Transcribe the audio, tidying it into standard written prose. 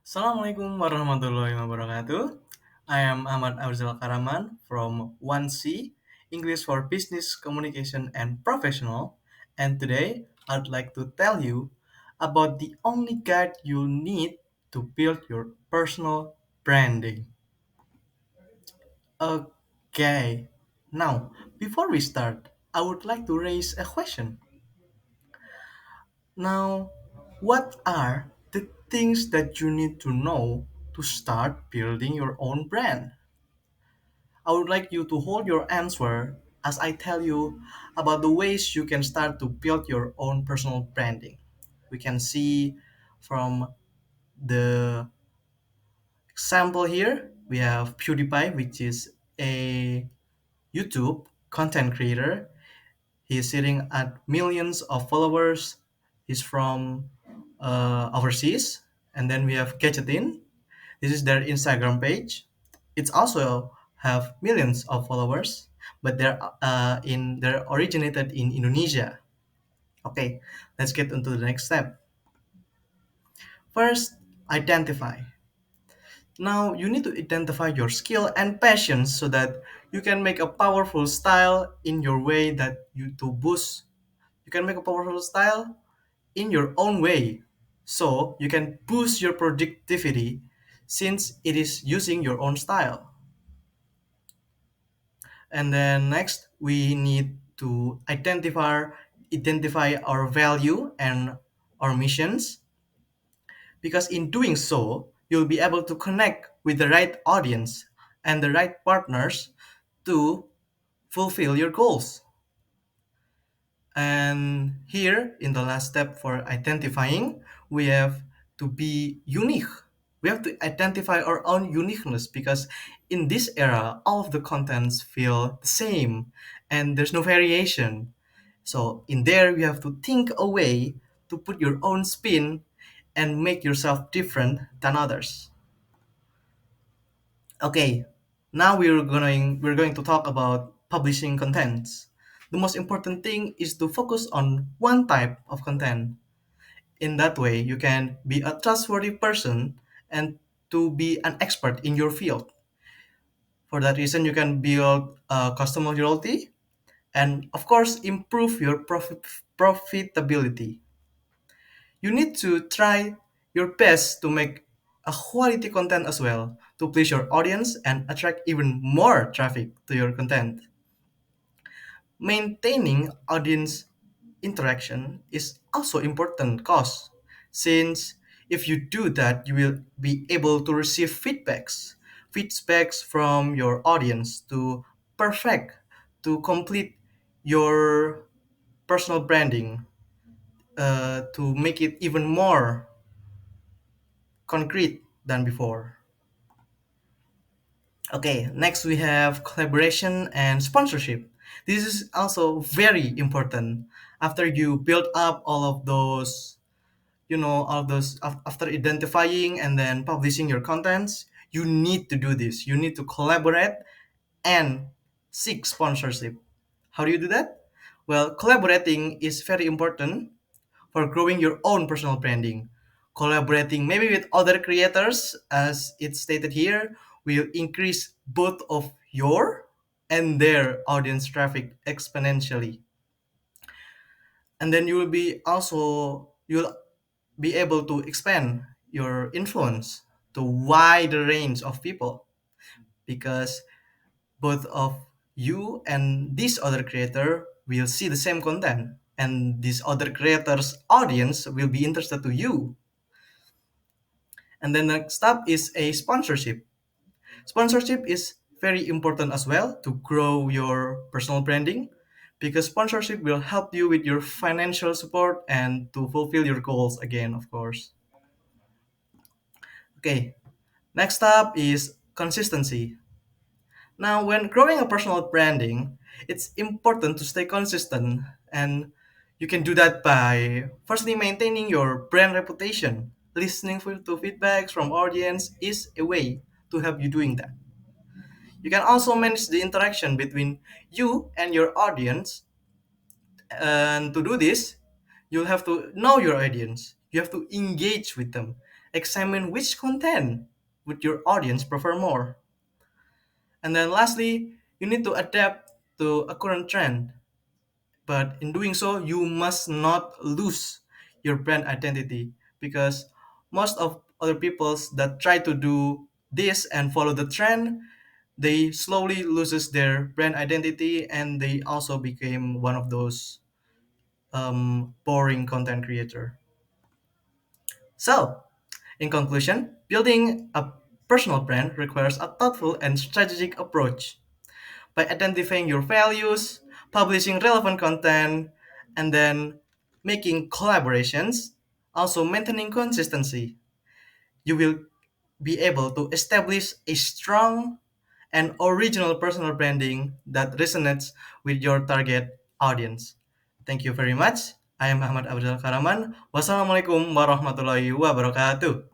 Assalamualaikum warahmatullahi wabarakatuh. I am Ahmad Afrizal Karaman from 1C, English for Business Communication and Professional. And today I'd like to tell you about the only guide you need to build your personal branding. Okay, now before we start, I would like to raise a question. Now, what are the things that you need to know to start building your own brand? I would like you to hold your answer as I tell you about the ways you can start to build your own personal branding. We can see from the example here, we have PewDiePie, which is a YouTube content creator. He's sitting at millions of followers. He's from overseas. And then we have Gadgetin. This is their Instagram page. It's also have millions of followers, but they're originated in Indonesia. Okay, let's get into the next step. First, identify. Now you need to identify your skill and passion so that you can make a powerful style in your way that you to boost. You can make a powerful style in your own way so you can boost your productivity since it is using your own style. And then next we need to identify our value and our missions, because in doing so you'll be able to connect with the right audience and the right partners to fulfill your goals. And here, in the last step for identifying, we have to be unique. We have to identify our own uniqueness because in this era, all of the contents feel the same and there's no variation. So, in there, you have to think a way to put your own spin and make yourself different than others. Okay, now we're going to talk about publishing contents. The most important thing is to focus on one type of content. In that way, you can be a trustworthy person and to be an expert in your field. For that reason, you can build customer loyalty and, of course, improve your profitability. You need to try your best to make a quality content as well to please your audience and attract even more traffic to your content. Maintaining audience interaction is also important cause, since if you do that you will be able to receive feedbacks from your audience to perfect to complete your personal branding, to make it even more concrete than before. Okay, next we have collaboration and sponsorship. This is also very important. After you build up all of those, after identifying and then publishing your contents, you need to do this. You need to collaborate and seek sponsorship. How do you do that? Well, collaborating is very important for growing your own personal branding. Collaborating maybe with other creators, as it's stated here, will increase both of your and their audience traffic exponentially. And then you'll be able to expand your influence to wider range of people, because both of you and this other creator will see the same content and this other creator's audience will be interested to you. And then next up is a sponsorship. Sponsorship is very important as well to grow your personal branding, because sponsorship will help you with your financial support and to fulfill your goals again, of course. Okay, next up is consistency. Now, when growing a personal branding, it's important to stay consistent, and you can do that by firstly maintaining your brand reputation. Listening to feedbacks from audience is a way to help you doing that. You can also manage the interaction between you and your audience, and to do this, you'll have to know your audience. You have to engage with them, examine which content would your audience prefer more. And then lastly, you need to adapt to a current trend. But in doing so, you must not lose your brand identity because most of other peoples that try to do this and follow the trend, they slowly loses their brand identity and they also became one of those boring content creator. So, in conclusion, building a personal brand requires a thoughtful and strategic approach. By identifying your values, publishing relevant content, and then making collaborations, also maintaining consistency, you will be able to establish a strong and original personal branding that resonates with your target audience. Thank you very much. I am Ahmad Afrizal Karaman. Wassalamualaikum warahmatullahi wabarakatuh.